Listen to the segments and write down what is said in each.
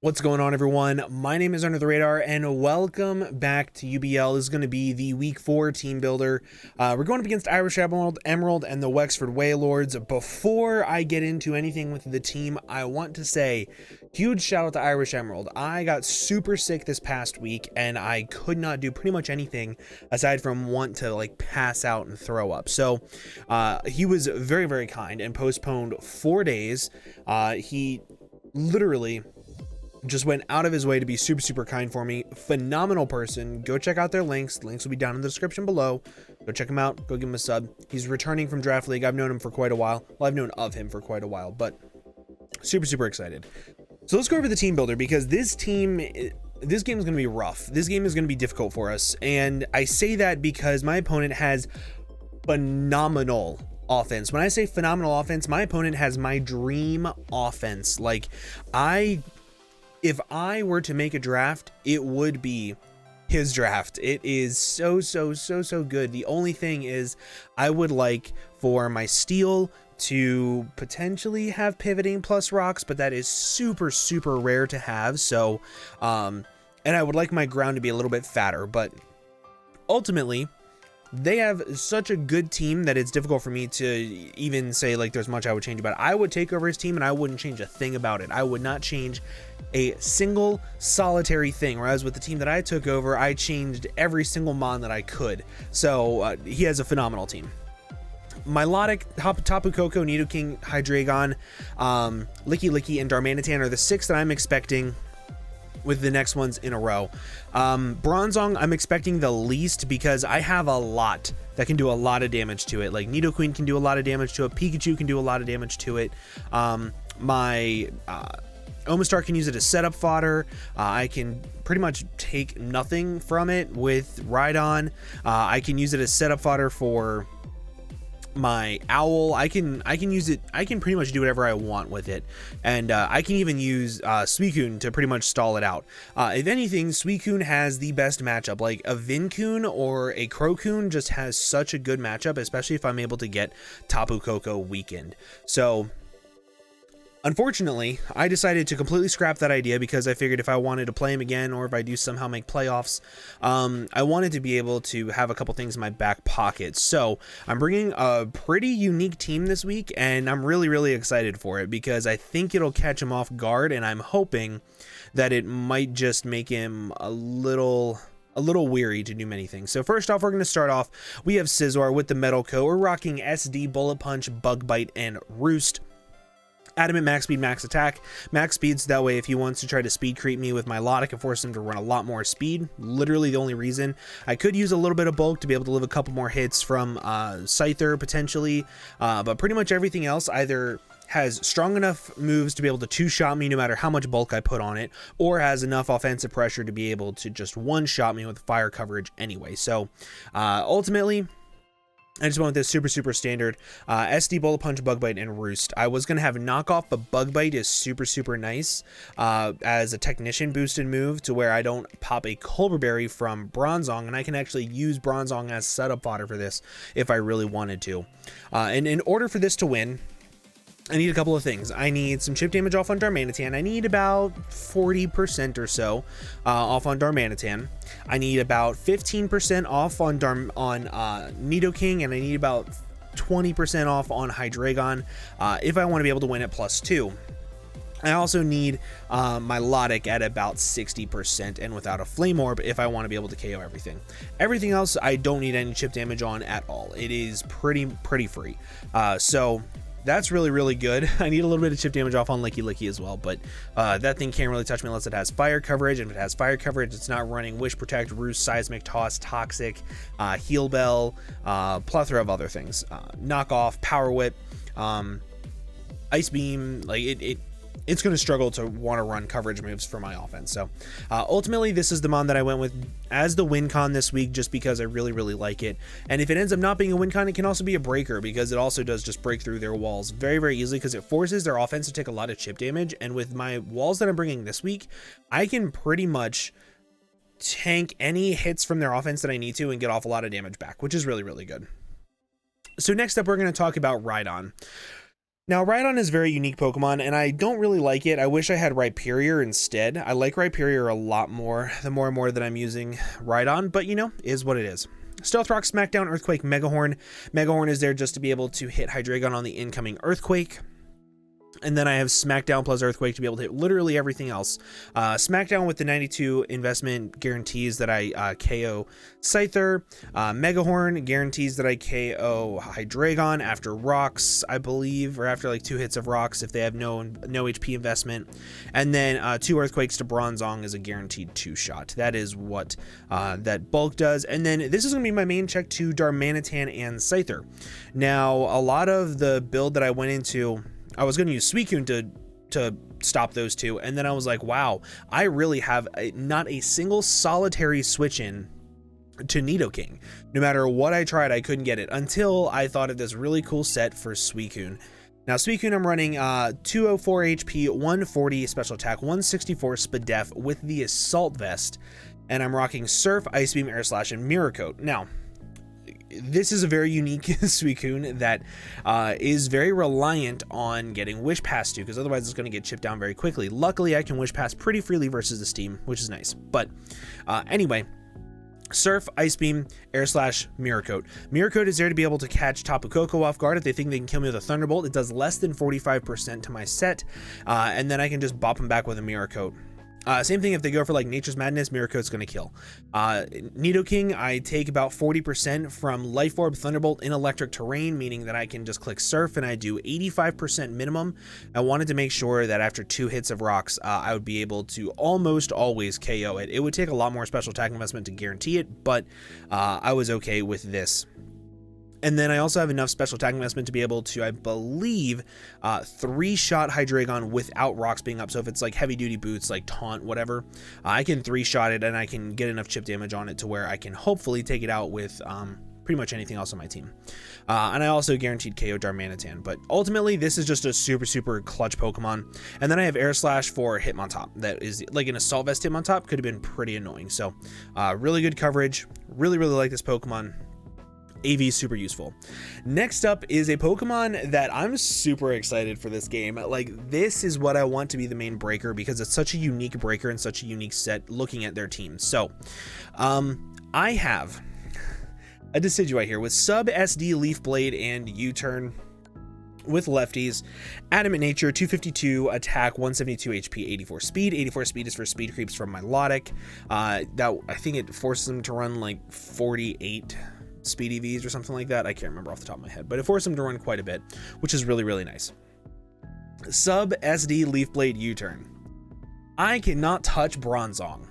What's going on, everyone? My name is Under the Radar, and welcome back to UBL. This is going to be the Week 4 team builder. We're going up against IrishEmerald and the Wexford Wailords. Before I get into anything with the team, I want to say huge shout out to IrishEmerald. I got super sick this past week, and I could not do pretty much anything aside from want to like pass out and throw up. So he was very, very kind and postponed 4 days. He literally just went out of his way to be super kind for me. Phenomenal person. Go check out their links. Links will be down in the description below. Go check him out. Go give him a sub. He's returning from Draft League. I've known him for quite a while. Well, I've known of him for quite a while, but super excited. So let's go over the team builder, because this game is going to be rough. This game is going to be difficult for us, and I say that because my opponent has phenomenal offense. When I say phenomenal offense, my opponent has my dream offense. Like, if I were to make a draft, it would be his draft. It is so good. The only thing is, I would like for my steel to potentially have pivoting plus rocks, but that is super rare to have. So, and I would like my ground to be a little bit fatter, but ultimately, they have such a good team that it's difficult for me to even say like there's much I would change about it. I would take over his team and I wouldn't change a thing about it. I would not change a single solitary thing, whereas with the team that I took over, I changed every single mon that I could. So he has a phenomenal team. Milotic, Tapu Koko, Nidoking, Hydreigon, Licky, and Darmanitan are the 6 that I'm expecting, with the next ones in a row. Bronzong, I'm expecting the least because I have a lot that can do a lot of damage to it. Like Nidoqueen can do a lot of damage to it. Pikachu can do a lot of damage to it. My Omastar can use it as setup fodder. I can pretty much take nothing from it with Rhydon. I can use it as setup fodder for my owl. I can use it. I can pretty much do whatever I want with it, and I can even use Suicune to pretty much stall it out. If anything, Suicune has the best matchup. Like a Vincoon or a Crocoon just has such a good matchup, especially if I'm able to get Tapu Koko weakened. So unfortunately, I decided to completely scrap that idea because I figured if I wanted to play him again, or if I do somehow make playoffs, I wanted to be able to have a couple things in my back pocket. So I'm bringing a pretty unique team this week, and I'm really excited for it because I think it'll catch him off guard, and I'm hoping that it might just make him a little weary to do many things. So first off, we're going to start off. We have Scizor with the Metal Coat. We're rocking SD, Bullet Punch, Bug Bite, and Roost. Adamant, max speed, max attack. Max speed's that way if he wants to try to speed creep me with my lot, I can force him to run a lot more speed. Literally the only reason. I could use a little bit of bulk to be able to live a couple more hits from Scizor potentially, but pretty much everything else either has strong enough moves to be able to two-shot me no matter how much bulk I put on it, or has enough offensive pressure to be able to just one-shot me with fire coverage anyway. So ultimately, I just went with this super standard SD, Bullet Punch, Bug Bite, and Roost. I was going to have knockoff, but Bug Bite is super nice as a technician boosted move to where I don't pop a Culver Berry from Bronzong, and I can actually use Bronzong as setup fodder for this if I really wanted to. And in order for this to win, I need a couple of things. I need some chip damage off on Darmanitan. I need about 40% or so off on Darmanitan. I need about 15% off on Nidoking, and I need about 20% off on Hydreigon if I want to be able to win at +2. I also need my Milotic at about 60% and without a Flame Orb if I want to be able to KO everything. Everything else I don't need any chip damage on at all. It is pretty free. So that's really good. I need a little bit of chip damage off on Licky as well, but that thing can't really touch me unless it has fire coverage, and if it has fire coverage, it's not running Wish, Protect, Roost, Seismic Toss, Toxic, Heal Bell, plethora of other things. Knockoff, Power Whip, Ice Beam, like it's going to struggle to want to run coverage moves for my offense. So ultimately, this is the mon that I went with as the win con this week, just because I really like it. And if it ends up not being a win con, it can also be a breaker, because it also does just break through their walls very easily, because it forces their offense to take a lot of chip damage. And with my walls that I'm bringing this week, I can pretty much tank any hits from their offense that I need to and get off a lot of damage back, which is really good. So next up, we're going to talk about Rhydon. Now, Rhydon is a very unique Pokemon, and I don't really like it. I wish I had Rhyperior instead. I like Rhyperior a lot more, the more and more that I'm using Rhydon, but you know, is what it is. Stealth Rock, Smackdown, Earthquake, Megahorn. Megahorn is there just to be able to hit Hydreigon on the incoming Earthquake. And then I have Smackdown plus Earthquake to be able to hit literally everything else. Smackdown with the 92 investment guarantees that I KO Scizor. Megahorn guarantees that I KO Hydreigon after rocks, I believe, or after like 2 hits of rocks if they have no HP investment. And then 2 Earthquakes to Bronzong is a guaranteed 2-shot. That is what that bulk does. And then this is going to be my main check to Darmanitan and Scizor. Now, a lot of the build that I went into, I was going to use Suicune to stop those two, and then I was like, wow, I really have not a single solitary switch in to Nidoking. No matter what I tried, I couldn't get it until I thought of this really cool set for Suicune. Now, Suicune, I'm running 204 HP, 140 special attack, 164 Spadef with the Assault Vest, and I'm rocking Surf, Ice Beam, Air Slash, and Mirror Coat. Now, this is a very unique Suicune that is very reliant on getting Wish Pass to, because otherwise it's going to get chipped down very quickly. Luckily, I can Wish Pass pretty freely versus the Steam, which is nice. But anyway, Surf, Ice Beam, Air Slash, Mirror Coat. Mirror Coat is there to be able to catch Tapu Koko off guard if they think they can kill me with a Thunderbolt. It does less than 45% to my set, and then I can just bop them back with a Mirror Coat. Same thing if they go for like Nature's Madness, Mirror Coat's going to kill. Nidoking, I take about 40% from Life Orb, Thunderbolt in electric terrain, meaning that I can just click Surf and I do 85% minimum. I wanted to make sure that after 2 hits of rocks, I would be able to almost always KO it. It would take a lot more special attack investment to guarantee it, but I was okay with this. And then I also have enough special attack investment to be able to, I believe, 3-shot Hydreigon without rocks being up. So if it's like heavy duty boots, like taunt, whatever, I can 3-shot it and I can get enough chip damage on it to where I can hopefully take it out with pretty much anything else on my team. And I also guaranteed KO Darmanitan. But ultimately, this is just a super, super clutch Pokemon. And then I have Air Slash for Hitmontop. That is like an Assault Vest Hitmontop. Could have been pretty annoying. So really good coverage. Really, really like this Pokemon. AV is super useful. Next up is a Pokemon that I'm super excited for this game. Like, this is what I want to be the main breaker because it's such a unique breaker and such a unique set looking at their team. So, I have a Decidueye here with Sub, SD, Leaf Blade, and U-Turn with lefties. Adamant Nature, 252 attack, 172 HP, 84 speed. 84 speed is for speed creeps from Milotic. That I think it forces them to run like 48 speed EVs or something like that. I can't remember off the top of my head, but it forced him to run quite a bit, which is really, really nice. Sub, SD, Leaf Blade, U-Turn. I cannot touch Bronzong,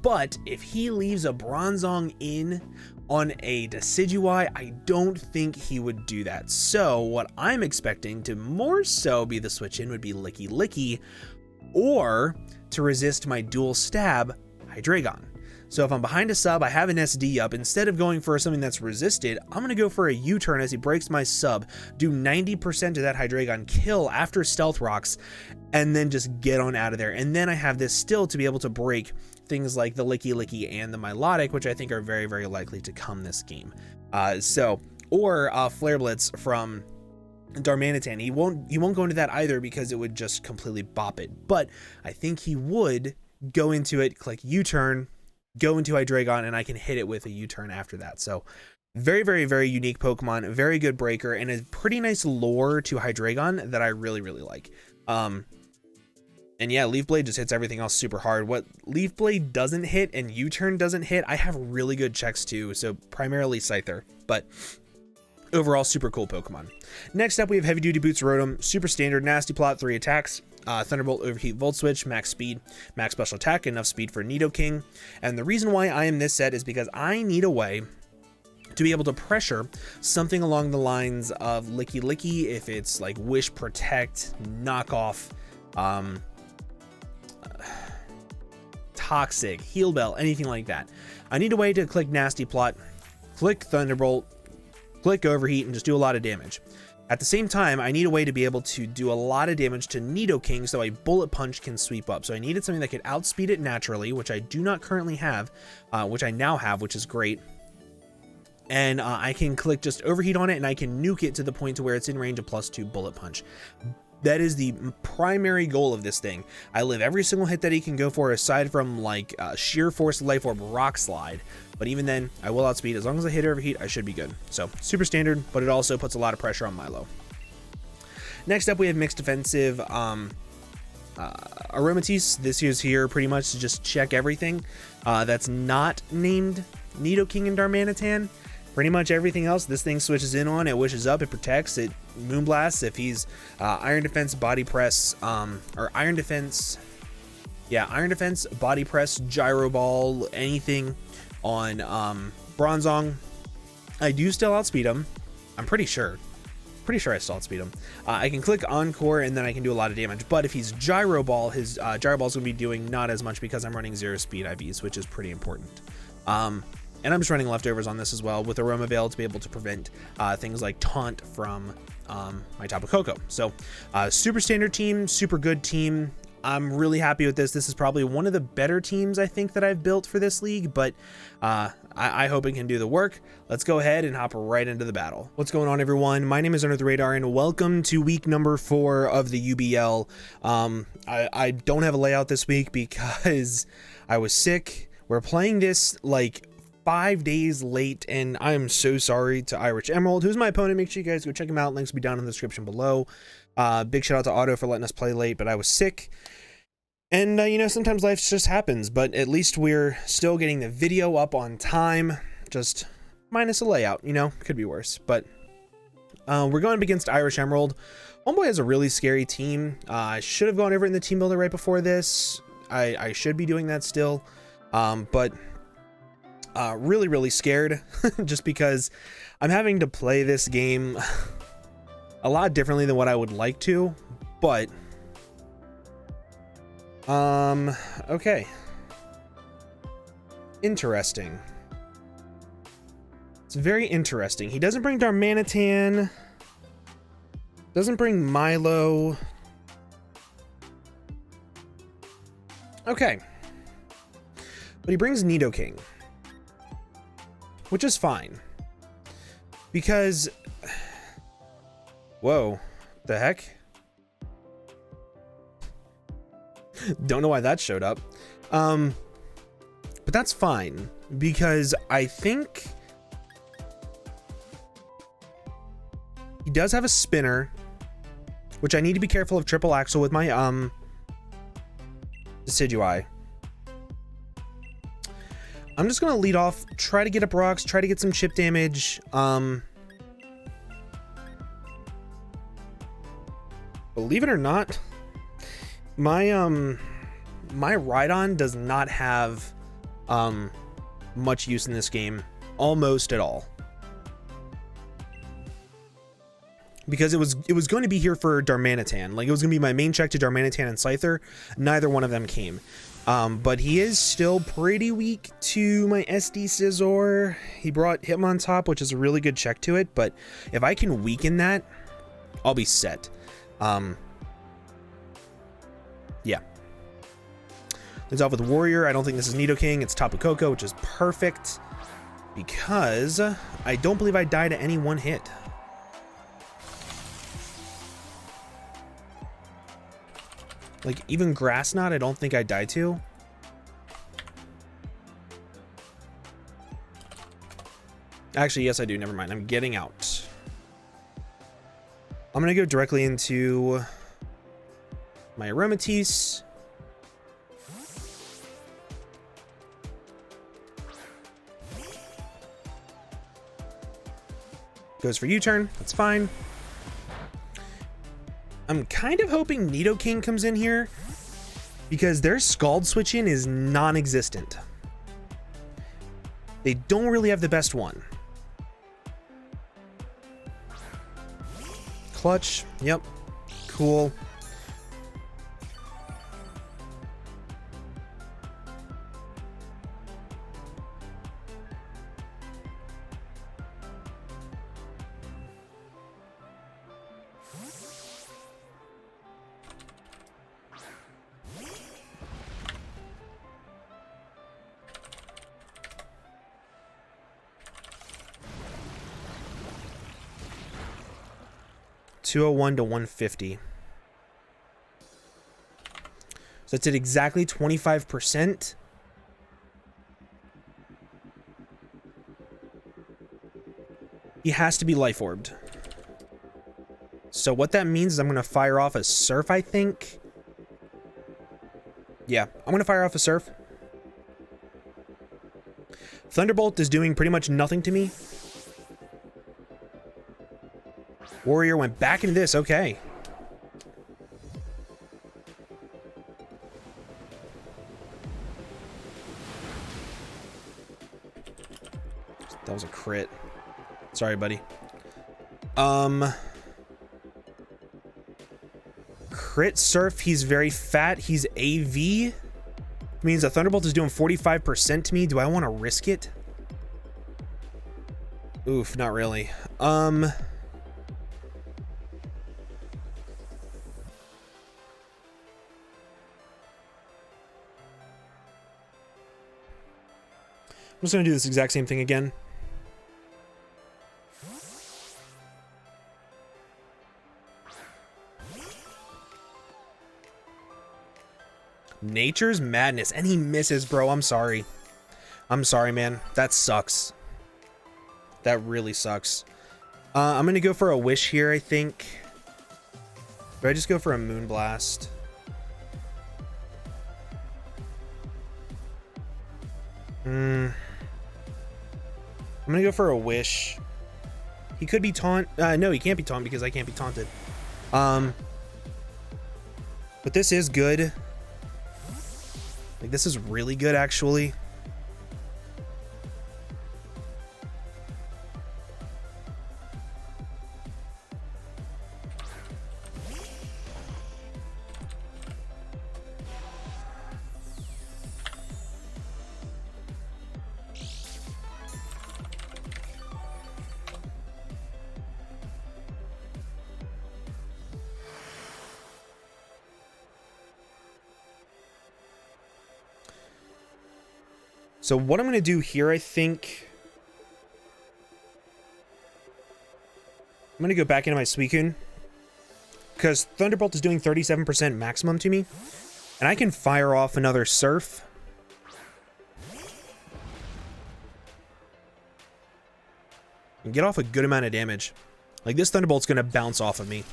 but if he leaves a Bronzong in on a Decidueye, I don't think he would do that. So what I'm expecting to more so be the switch in would be Licky Licky, or to resist my dual stab, Hydreigon. So if I'm behind a sub, I have an SD up, instead of going for something that's resisted, I'm going to go for a U-turn as he breaks my sub, do 90% of that Hydreigon kill after Stealth Rocks, and then just get on out of there. And then I have this still to be able to break things like the Licky Licky and the Milotic, which I think are very, very likely to come this game. Or Flare Blitz from Darmanitan. He won't go into that either because it would just completely bop it. But I think he would go into it, click U-turn, go into Hydreigon, and I can hit it with a U-turn after that. So very, very, very unique Pokemon, very good breaker, and a pretty nice lore to Hydreigon that I really, really like. And yeah, Leaf Blade just hits everything else super hard. What Leaf Blade doesn't hit and U-turn doesn't hit, I have really good checks too, so primarily Scizor, but overall super cool Pokemon. Next up, we have Heavy Duty Boots Rotom, super standard, Nasty Plot, 3 attacks. Thunderbolt, Overheat, Volt Switch, max speed, max special attack, enough speed for Nidoking. And the reason why I am this set is because I need a way to be able to pressure something along the lines of Licky Licky, if it's like Wish, Protect, Knock Off, Toxic, Heal Bell, anything like that. I need a way to click Nasty Plot, click Thunderbolt, click Overheat, and just do a lot of damage. At the same time, I need a way to be able to do a lot of damage to Nidoking so a Bullet Punch can sweep up. So I needed something that could outspeed it naturally, which I do not currently have, which I now have, which is great. and I can click just overheat on it, and I can nuke it to the point to where it's in range of +2 bullet punch. That is the primary goal of this thing. I live every single hit that he can go for, aside from like sheer force, life orb, rock slide. But even then, I will outspeed. As long as I hit overheat, I should be good. So super standard, but it also puts a lot of pressure on Milo. Next up, we have mixed defensive Aromatisse. This is here pretty much to just check everything that's not named Nidoking and Darmanitan. Pretty much everything else, this thing switches in on, it wishes up, it protects, it moonblasts. If he's Iron Defense, Body Press, or Iron Defense, yeah, Iron Defense, Body Press, Gyro Ball, anything on Bronzong, I do still outspeed him. I'm pretty sure I still outspeed him. I can click Encore and then I can do a lot of damage, but if he's Gyro Ball, his Gyro Ball's gonna be doing not as much because I'm running 0 speed IVs, which is pretty important. And I'm just running leftovers on this as well with Aroma Veil to be able to prevent things like Taunt from my Tapu Koko. So super standard team, super good team. I'm really happy with this. This is probably one of the better teams I think that I've built for this league, but I hope it can do the work. Let's go ahead and hop right into the battle. What's going on, everyone? My name is Under the Radar, and welcome to week number 4 of the UBL. I don't have a layout this week because I was sick. We're playing this like 5 days late, and I am so sorry to IrishEmerald, who's my opponent. Make sure you guys go check him out. Links will be down in the description below. Big shout out to Otto for letting us play late, but I was sick. And, you know, sometimes life just happens, but at least we're still getting the video up on time. Just minus a layout, you know, could be worse. But we're going up against IrishEmerald. Homeboy has a really scary team. I should have gone over it in the team builder right before this. I should be doing that still. But really, really scared just because I'm having to play this game a lot differently than what I would like to, but okay. Interesting. It's very interesting. He doesn't bring Darmanitan, doesn't bring Milo. Okay. But he brings Nidoking, which is fine. Because, whoa, the heck? Don't know why that showed up. But that's fine, because I think he does have a spinner, which I need to be careful of triple axle with my Decidui. I'm just gonna lead off, try to get up rocks, try to get some chip damage. Believe it or not, my Rhydon does not have much use in this game, almost at all, because it was going to be here for Darmanitan. Like, it was gonna be my main check to Darmanitan and Scizor. Neither one of them came. But he is still pretty weak to my SD Scizor. He brought Hitmontop, which is a really good check to it, but if I can weaken that, I'll be set. Yeah. Let's off with Warrior. I don't think this is Nidoking. It's Tapu Koko, which is perfect because I don't believe I died at any one hit. Like, even Grass Knot, I don't think I died to. Actually, yes, I do. Never mind. I'm getting out. I'm going to go directly into my Aromatisse. Goes for U-turn. That's fine. I'm kind of hoping Nidoking comes in here because their Scald switch in is non-existent. They don't really have the best one. Clutch. Yep. Cool. 201 to 150. So that's at exactly 25%. He has to be life orbed. So what that means is I'm going to fire off a surf, I think. Yeah, I'm going to fire off a surf. Thunderbolt is doing pretty much nothing to me. Warrior went back into this. Okay. That was a crit. Sorry, buddy. Crit surf. He's very fat. He's AV. Means a Thunderbolt is doing 45% to me. Do I want to risk it? Oof, not really. I'm just gonna do this exact same thing again. Nature's Madness, and he misses, bro. I'm sorry. I'm sorry, man. That sucks. That really sucks. I'm gonna go for a Wish here, I think. Do I just go for a Moonblast? I'm gonna go for a Wish. He could be taunt. No, he can't be taunt because I can't be taunted. But this is good. Like, this is really good, actually. So what I'm going to do here, I think... I'm going to go back into my Suicune. Because Thunderbolt is doing 37% maximum to me. And I can fire off another Surf. And get off a good amount of damage. Like, this Thunderbolt's going to bounce off of me.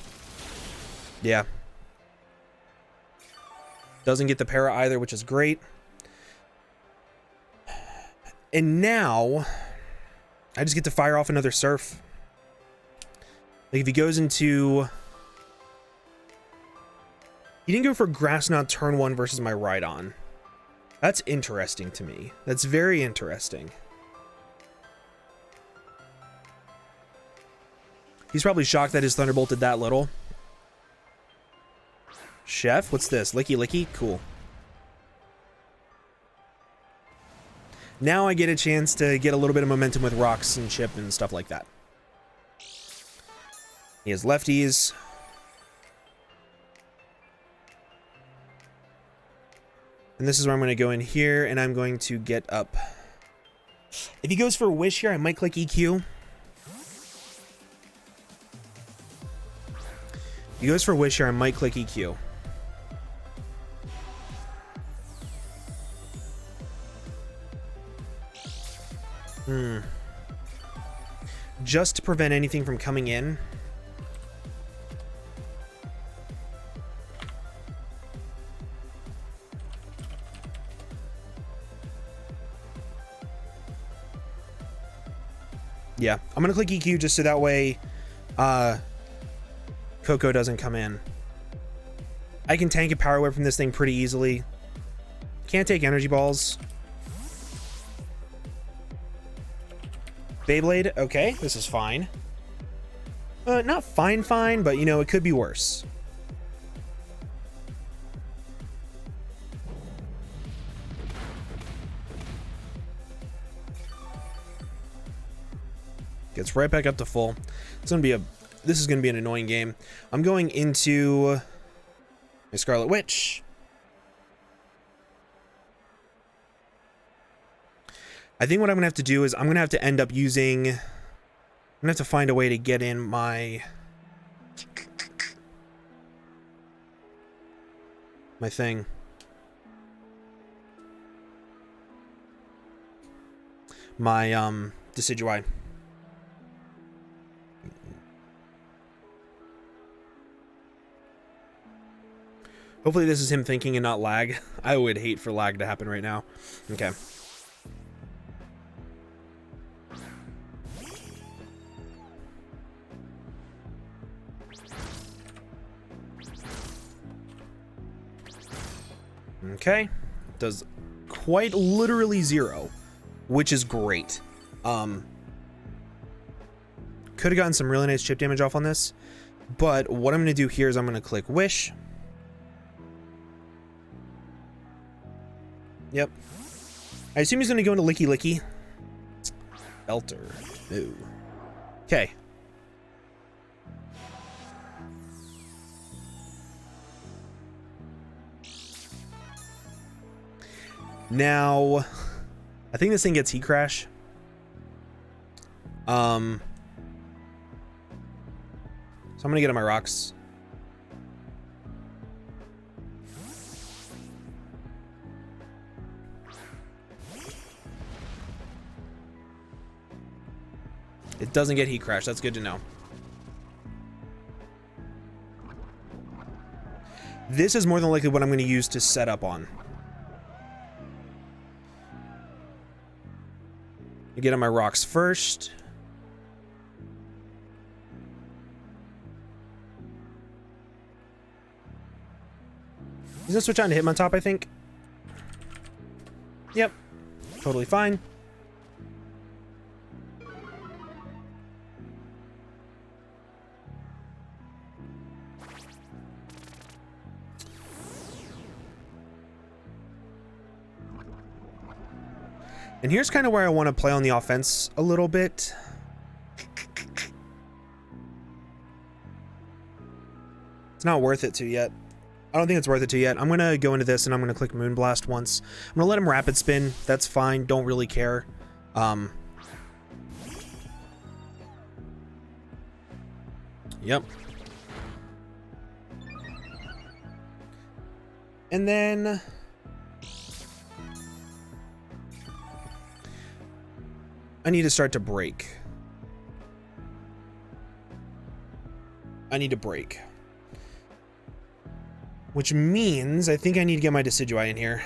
Yeah. Doesn't get the para either, which is great. And now, I just get to fire off another Surf. Like, if he goes into... He didn't go for Grass Knot turn 1 versus my Rhydon. That's interesting to me. That's very interesting. He's probably shocked that his Thunderbolt did that little. Chef, what's this? Licky Licky? Cool. Now I get a chance to get a little bit of momentum with rocks and chip and stuff like that. He has lefties. And this is where I'm going to go in here, and I'm going to get up. If he goes for a Wish here, I might click EQ. If he goes for a Wish here, I might click EQ. Just to prevent anything from coming in. Yeah, I'm gonna click EQ just so that way Coco doesn't come in. I can tank a Power Whip from this thing pretty easily. Can't take Energy Balls. Beyblade, okay, this is fine. Not fine, but you know, it could be worse. Gets right back up to full. This is gonna be an annoying game. I'm going into my Scarlet Witch. I think what I'm gonna have to do is I'm gonna have to end up using... I'm gonna have to find a way to get in my... my thing. My Decidueye. Hopefully this is him thinking and not lag. I would hate for lag to happen right now. Okay. Okay. Does quite literally 0, which is great. Could have gotten some really nice chip damage off on this, but what I'm going to do here is I'm going to click Wish. Yep. I assume he's going to go into Licky Licky. Belter. No. Okay. Now, I think this thing gets Heat Crash. So I'm going to get on my rocks. It doesn't get Heat Crash. That's good to know. This is more than likely what I'm going to use to set up on. I get on my rocks first. He's going to switch on to Hitmontop, I think. Yep. Totally fine. And here's kind of where I want to play on the offense a little bit. It's not worth it to yet. I don't think it's worth it to yet. I'm going to go into this and I'm going to click Moonblast once. I'm going to let him Rapid Spin. That's fine. Don't really care. Yep. And then I need to start to break. I need to break. Which means I think I need to get my Decidueye in here.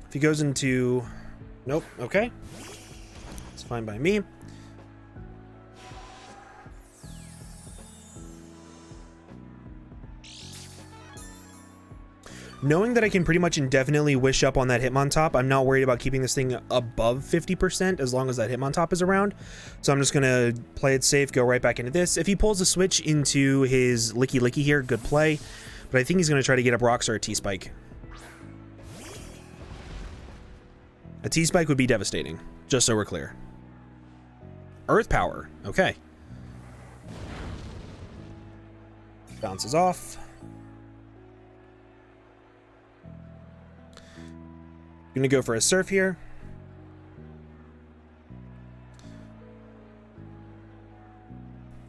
If he goes into... Nope, okay. It's fine by me. Knowing that I can pretty much indefinitely wish up on that Hitmontop, I'm not worried about keeping this thing above 50% as long as that Hitmontop is around. So I'm just going to play it safe, go right back into this. If he pulls a switch into his Licky Licky here, good play. But I think he's going to try to get up rocks or a T-Spike. A T-Spike would be devastating, just so we're clear. Earth Power, okay. Bounces off. Gonna go for a Surf here.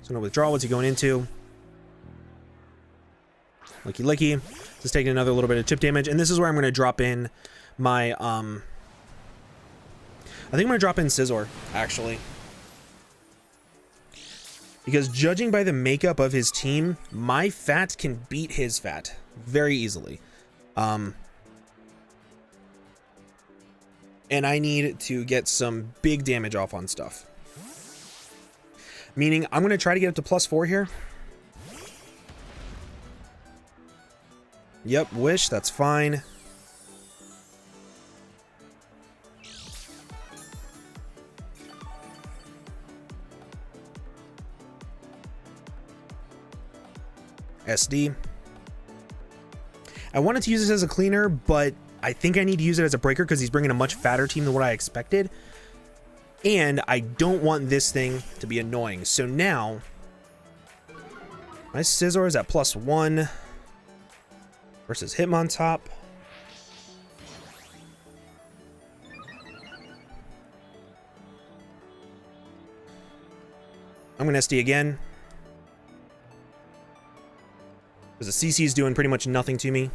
So no withdraw. What's he going into? Licky Licky. Just taking another little bit of chip damage, and this is where I'm going to drop in my I think I'm going to drop in Scizor, actually, because judging by the makeup of his team, my fat can beat his fat very easily. And I need to get some big damage off on stuff. Meaning, I'm going to try to get up to +4 here. Yep, Wish, that's fine. SD. I wanted to use this as a cleaner, but I think I need to use it as a breaker because he's bringing a much fatter team than what I expected. And I don't want this thing to be annoying. So now, my Scizor is at +1 versus Hitmontop. I'm going to SD again. Because the CC is doing pretty much nothing to me.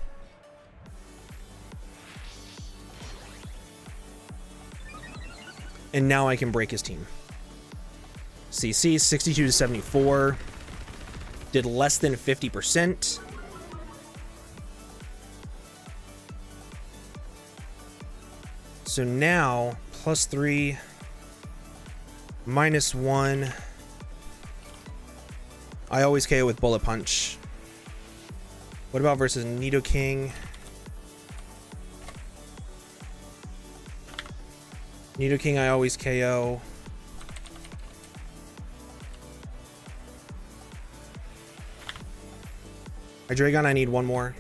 And now I can break his team. CC 62 to 74. Did less than 50%. So now +3, -1. I always KO with Bullet Punch. What about versus Nidoking? Nidoking, I always KO. Hydreigon, I need one more.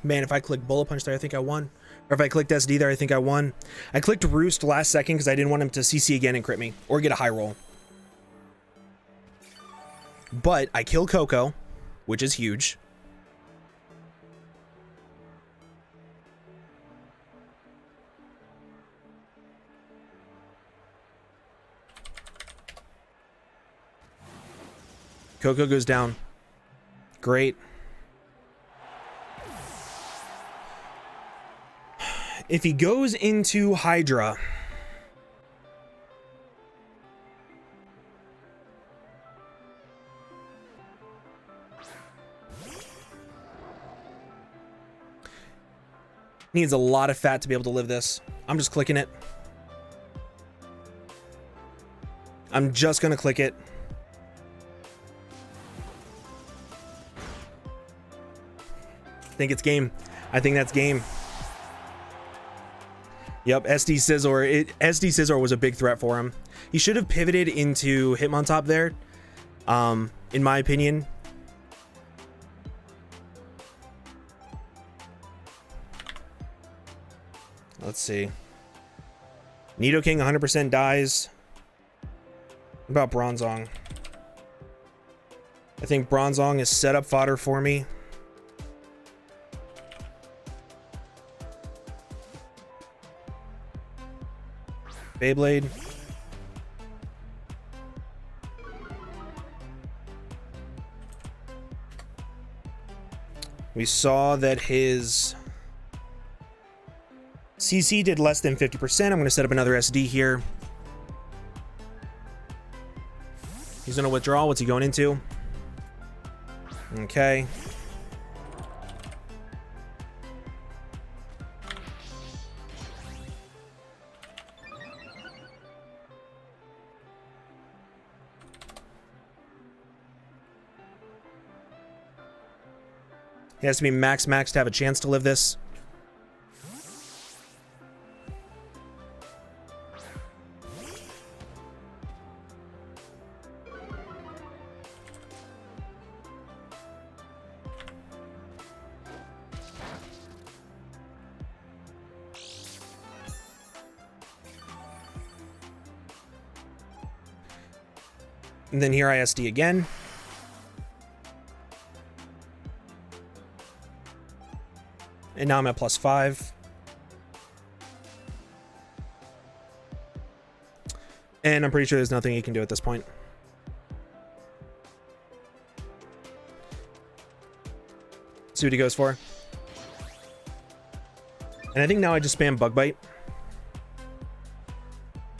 Man, if I clicked Bullet Punch there, I think I won. Or if I clicked SD there, I think I won. I clicked Roost last second because I didn't want him to CC again and crit me. Or get a high roll. But I kill Coco, which is huge. Coco goes down. Great. If he goes into Hydra, needs a lot of fat to be able to live this. I'm just clicking it. I'm just gonna click it. I think it's game. I think that's game. Yep, SD Scizor. SD Scizor was a big threat for him. He should have pivoted into Hitmontop there, in my opinion. Let's see. Nidoking 100% dies. What about Bronzong? I think Bronzong is setup fodder for me. Beyblade. We saw that his CC did less than 50%. I'm going to set up another SD here. He's going to withdraw. What's he going into? Okay. He has to be max to have a chance to live this. And then here I SD again. And now I'm at +5. And I'm pretty sure there's nothing he can do at this point. See what he goes for. And I think now I just spam Bug Bite.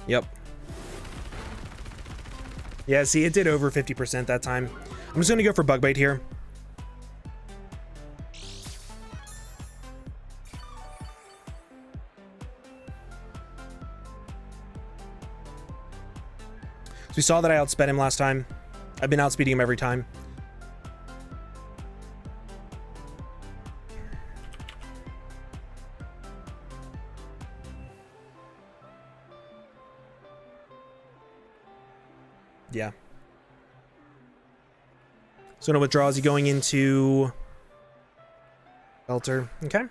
Yep. Yeah, see, it did over 50% that time. I'm just going to go for Bug Bite here. So we saw that I outsped him last time. I've been outspeeding him every time. Yeah. So no withdraw. Is he going into Belter? Okay.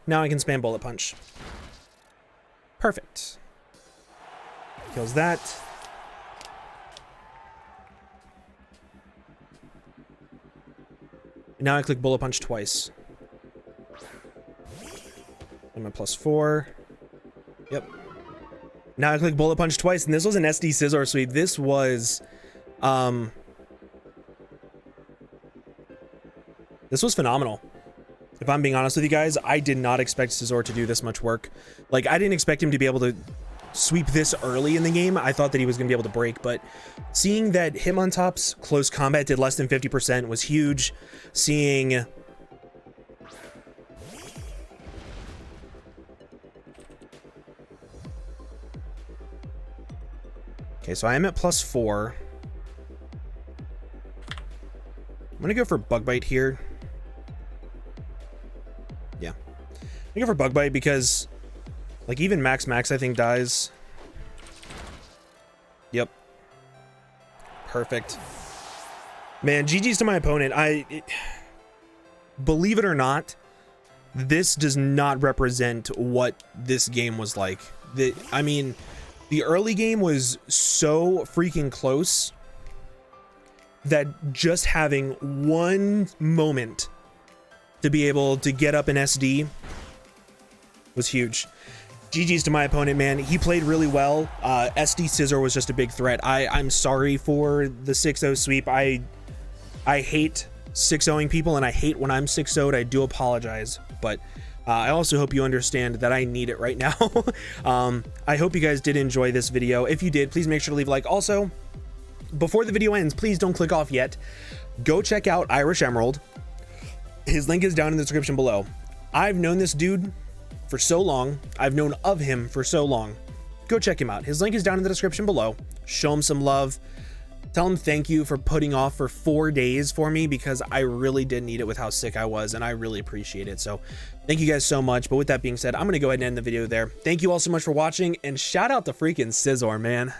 Now I can spam Bullet Punch. Perfect. Kills that. Now I click Bullet Punch twice. I'm at +4. Yep. Now I click Bullet Punch twice, and this was an SD Scizor sweep. This was phenomenal. If I'm being honest with you guys, I did not expect Scizor to do this much work. Like, I didn't expect him to be able to sweep this early in the game. I thought that he was going to be able to break, but seeing that Hitmontop's close combat did less than 50% was huge. Seeing okay, so I am at +4. I'm gonna go for Bug Bite here. Yeah, I'm gonna go for Bug Bite because, like, even Max I think dies. Yep. Perfect. Man, GG's to my opponent. Believe it or not, this does not represent what this game was like. I mean, the early game was so freaking close that just having one moment to be able to get up in SD was huge. GG's to my opponent, man. He played really well. SD Scizor was just a big threat. I'm sorry for the 6-0 sweep. I hate 6-0ing people, and I hate when I'm 6-0'd. I do apologize, but I also hope you understand that I need it right now. I hope you guys did enjoy this video. If you did, please make sure to leave a like. Also, before the video ends, please don't click off yet. Go check out IrishEmerald. His link is down in the description below. I've known this dude for so long. I've known of him for so long. Go check him out. His link is down in the description below. Show him some love. Tell him thank you for putting off for 4 days for me, because I really did need it with how sick I was, and I really appreciate it. So thank you guys so much. But with that being said, I'm going to go ahead and end the video there. Thank you all so much for watching, and shout out to freaking Scizor, man.